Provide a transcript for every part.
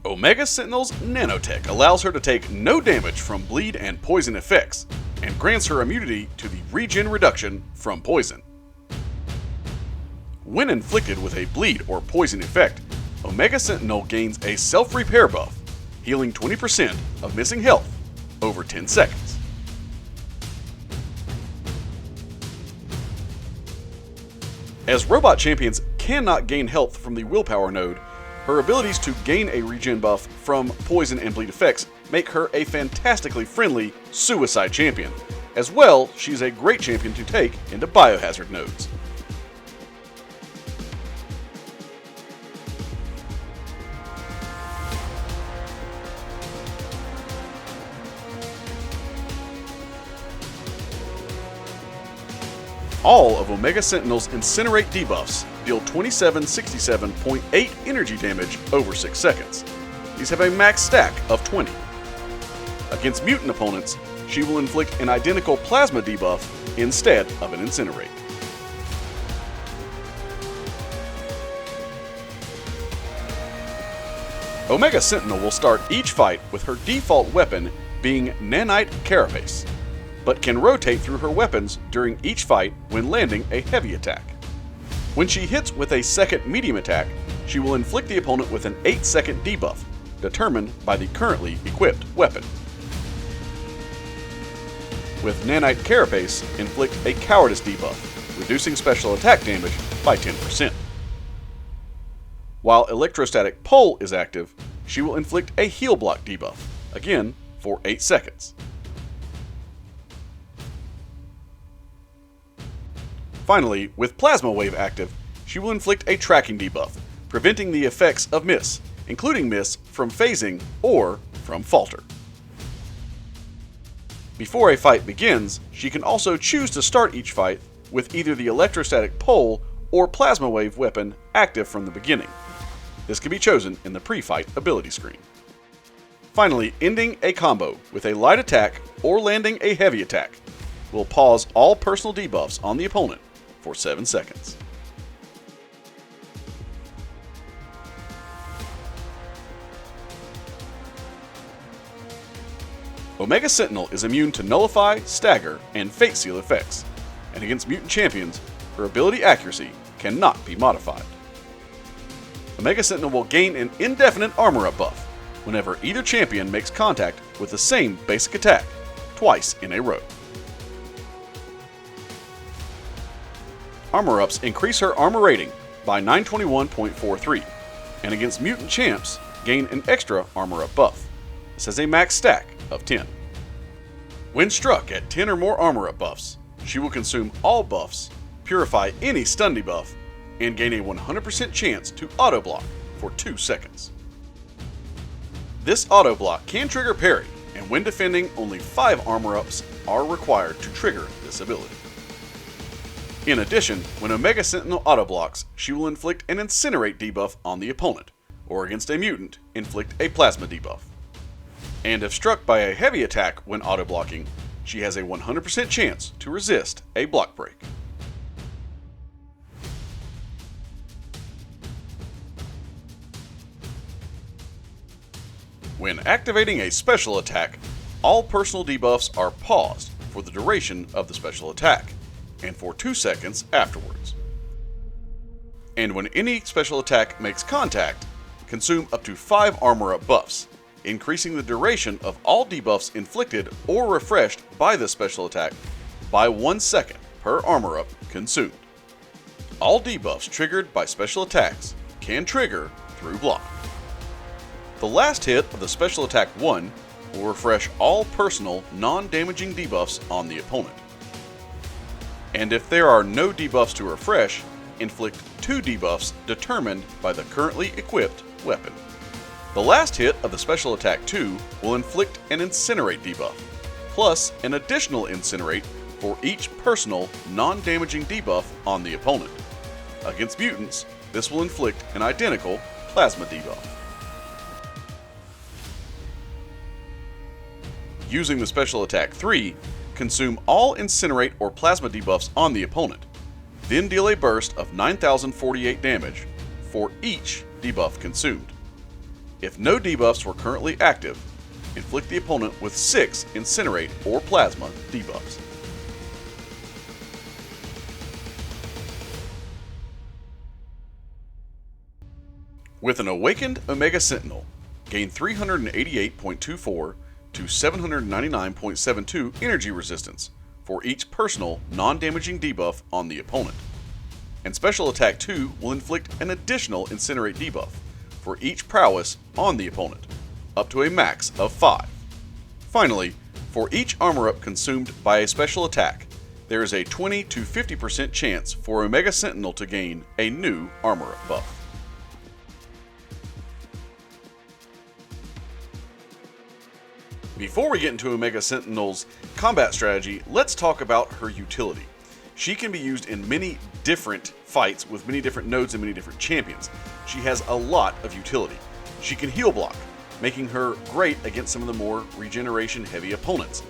Omega Sentinel's Nanotech allows her to take no damage from bleed and poison effects, and grants her immunity to the regen reduction from poison. When inflicted with a bleed or poison effect, Omega Sentinel gains a self-repair buff, healing 20% of missing health over 10 seconds. As robot champions cannot gain health from the willpower node, her abilities to gain a regen buff from poison and bleed effects make her a fantastically friendly suicide champion. As well, she's a great champion to take into biohazard nodes. All of Omega Sentinel's Incinerate debuffs deal 2767.8 energy damage over 6 seconds. These have a max stack of 20. Against mutant opponents, she will inflict an identical plasma debuff instead of an Incinerate. Omega Sentinel will start each fight with her default weapon being Nanite Carapace, but can rotate through her weapons during each fight when landing a heavy attack. When she hits with a second medium attack, she will inflict the opponent with an 8-second debuff, determined by the currently equipped weapon. With Nanite Carapace, inflict a Cowardice debuff, reducing special attack damage by 10%. While Electrostatic Pole is active, she will inflict a Heal Block debuff, again for 8 seconds. Finally, with Plasma Wave active, she will inflict a tracking debuff, preventing the effects of miss, including miss from phasing or from falter. Before a fight begins, she can also choose to start each fight with either the Electrostatic Pole or Plasma Wave weapon active from the beginning. This can be chosen in the pre-fight ability screen. Finally, ending a combo with a light attack or landing a heavy attack will pause all personal debuffs on the opponent for 7 seconds. Omega Sentinel is immune to Nullify, Stagger, and Fate Seal effects, and against mutant champions, her ability accuracy cannot be modified. Omega Sentinel will gain an indefinite armor up buff whenever either champion makes contact with the same basic attack twice in a row. Armor ups increase her armor rating by 921.43, and against mutant champs, gain an extra armor up buff. This has a max stack of 10. When struck at 10 or more armor up buffs, she will consume all buffs, purify any stun debuff, and gain a 100% chance to auto block for 2 seconds. This auto block can trigger parry, and when defending, only 5 armor ups are required to trigger this ability. In addition, when Omega Sentinel auto-blocks, she will inflict an Incinerate debuff on the opponent, or against a mutant, inflict a Plasma debuff. And if struck by a heavy attack when auto-blocking, she has a 100% chance to resist a block break. When activating a special attack, all personal debuffs are paused for the duration of the special attack, and for 2 seconds afterwards. And when any special attack makes contact, consume up to 5 armor up buffs, increasing the duration of all debuffs inflicted or refreshed by this special attack by 1 second per armor up consumed. All debuffs triggered by special attacks can trigger through block. The last hit of the special attack 1 will refresh all personal non-damaging debuffs on the opponent. And if there are no debuffs to refresh, inflict 2 debuffs determined by the currently equipped weapon. The last hit of the special attack 2 will inflict an Incinerate debuff, plus an additional Incinerate for each personal non-damaging debuff on the opponent. Against mutants, this will inflict an identical Plasma debuff. Using the special attack 3, consume all Incinerate or Plasma debuffs on the opponent, then deal a burst of 9,048 damage for each debuff consumed. If no debuffs were currently active, inflict the opponent with 6 Incinerate or Plasma debuffs. With an awakened Omega Sentinel, gain 388.24 to 799.72 energy resistance for each personal non-damaging debuff on the opponent. And Special Attack 2 will inflict an additional Incinerate debuff for each prowess on the opponent, up to a max of 5. Finally, for each armor up consumed by a special attack, there is a 20 to 50% chance for Omega Sentinel to gain a new armor up buff. Before we get into Omega Sentinel's combat strategy, let's talk about her utility. She can be used in many different fights with many different nodes and many different champions. She has a lot of utility. She can heal block, making her great against some of the more regeneration heavy opponents.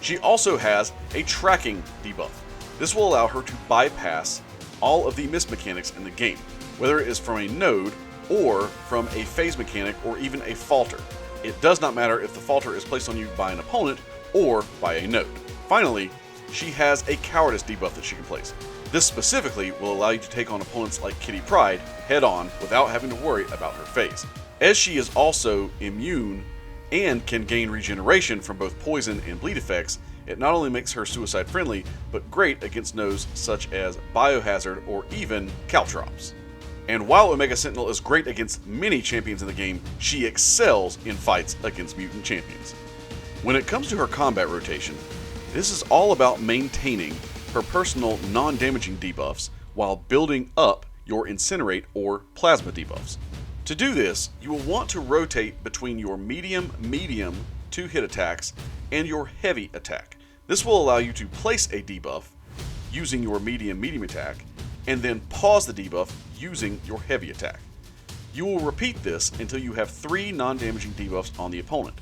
She also has a tracking debuff. This will allow her to bypass all of the miss mechanics in the game, whether it is from a node or from a phase mechanic or even a falter. It does not matter if the falter is placed on you by an opponent or by a node. Finally, she has a cowardice debuff that she can place. This specifically will allow you to take on opponents like Kitty Pryde head on without having to worry about her phase. As she is also immune and can gain regeneration from both poison and bleed effects, it not only makes her suicide friendly, but great against nodes such as Biohazard or even Caltrops. And while Omega Sentinel is great against many champions in the game, she excels in fights against mutant champions. When it comes to her combat rotation, this is all about maintaining her personal non-damaging debuffs while building up your Incinerate or Plasma debuffs. To do this, you will want to rotate between your medium 2 hit attacks and your heavy attack. This will allow you to place a debuff using your medium attack and then pause the debuff using your heavy attack. You will repeat this until you have 3 non-damaging debuffs on the opponent.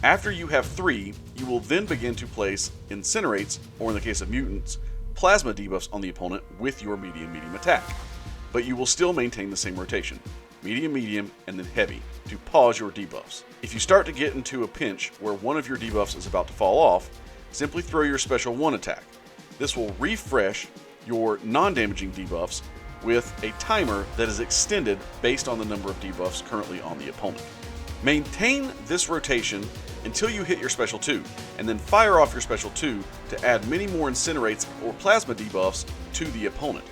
After you have 3, you will then begin to place Incinerates, or in the case of mutants, Plasma debuffs on the opponent with your medium attack. But you will still maintain the same rotation, medium, and then heavy, to pause your debuffs. If you start to get into a pinch where one of your debuffs is about to fall off, simply throw your special 1 attack. This will refresh your non-damaging debuffs with a timer that is extended based on the number of debuffs currently on the opponent. Maintain this rotation until you hit your special 2, and then fire off your special 2 to add many more Incinerates or Plasma debuffs to the opponent.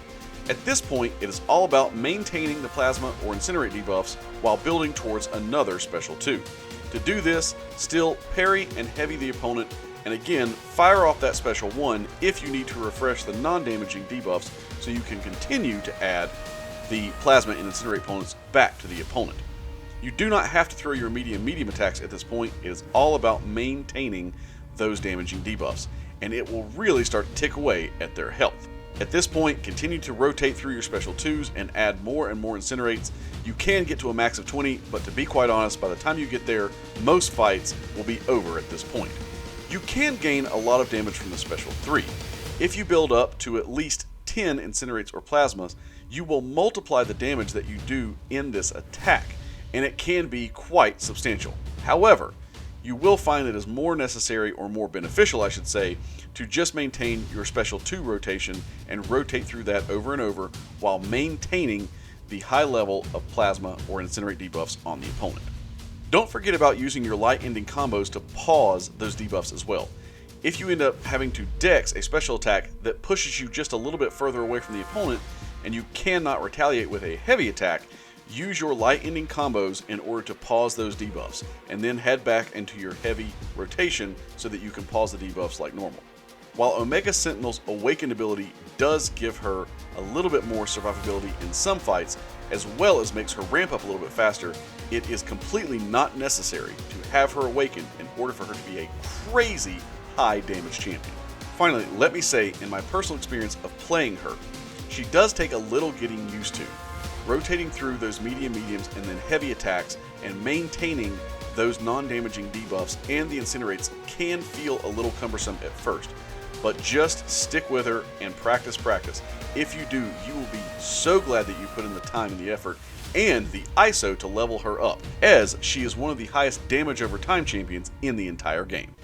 At this point, it is all about maintaining the Plasma or Incinerate debuffs while building towards another special 2. To do this, still parry and heavy the opponent, and again, fire off that special 1 if you need to refresh the non-damaging debuffs so you can continue to add the Plasma and Incinerate opponents back to the opponent. You do not have to throw your medium attacks at this point. It is all about maintaining those damaging debuffs, and it will really start to tick away at their health. At this point, continue to rotate through your special 2s and add more and more Incinerates. You can get to a max of 20, but to be quite honest, by the time you get there, most fights will be over at this point. You can gain a lot of damage from the special 3. If you build up to at least 10 Incinerates or Plasmas, you will multiply the damage that you do in this attack, and it can be quite substantial. However, you will find it is more necessary, or more beneficial I should say, to just maintain your special 2 rotation and rotate through that over and over while maintaining the high level of Plasma or Incinerate debuffs on the opponent. Don't forget about using your light ending combos to pause those debuffs as well. If you end up having to dex a special attack that pushes you just a little bit further away from the opponent and you cannot retaliate with a heavy attack, use your light ending combos in order to pause those debuffs, and then head back into your heavy rotation so that you can pause the debuffs like normal. While Omega Sentinel's awakened ability does give her a little bit more survivability in some fights, as well as makes her ramp up a little bit faster, it is completely not necessary to have her awakened in order for her to be a crazy high damage champion. Finally, let me say, in my personal experience of playing her, she does take a little getting used to. Rotating through those mediums and then heavy attacks and maintaining those non-damaging debuffs and the Incinerates can feel a little cumbersome at first, but just stick with her and practice, practice. If you do, you will be so glad that you put in the time and the effort and the ISO to level her up, as she is one of the highest damage over time champions in the entire game.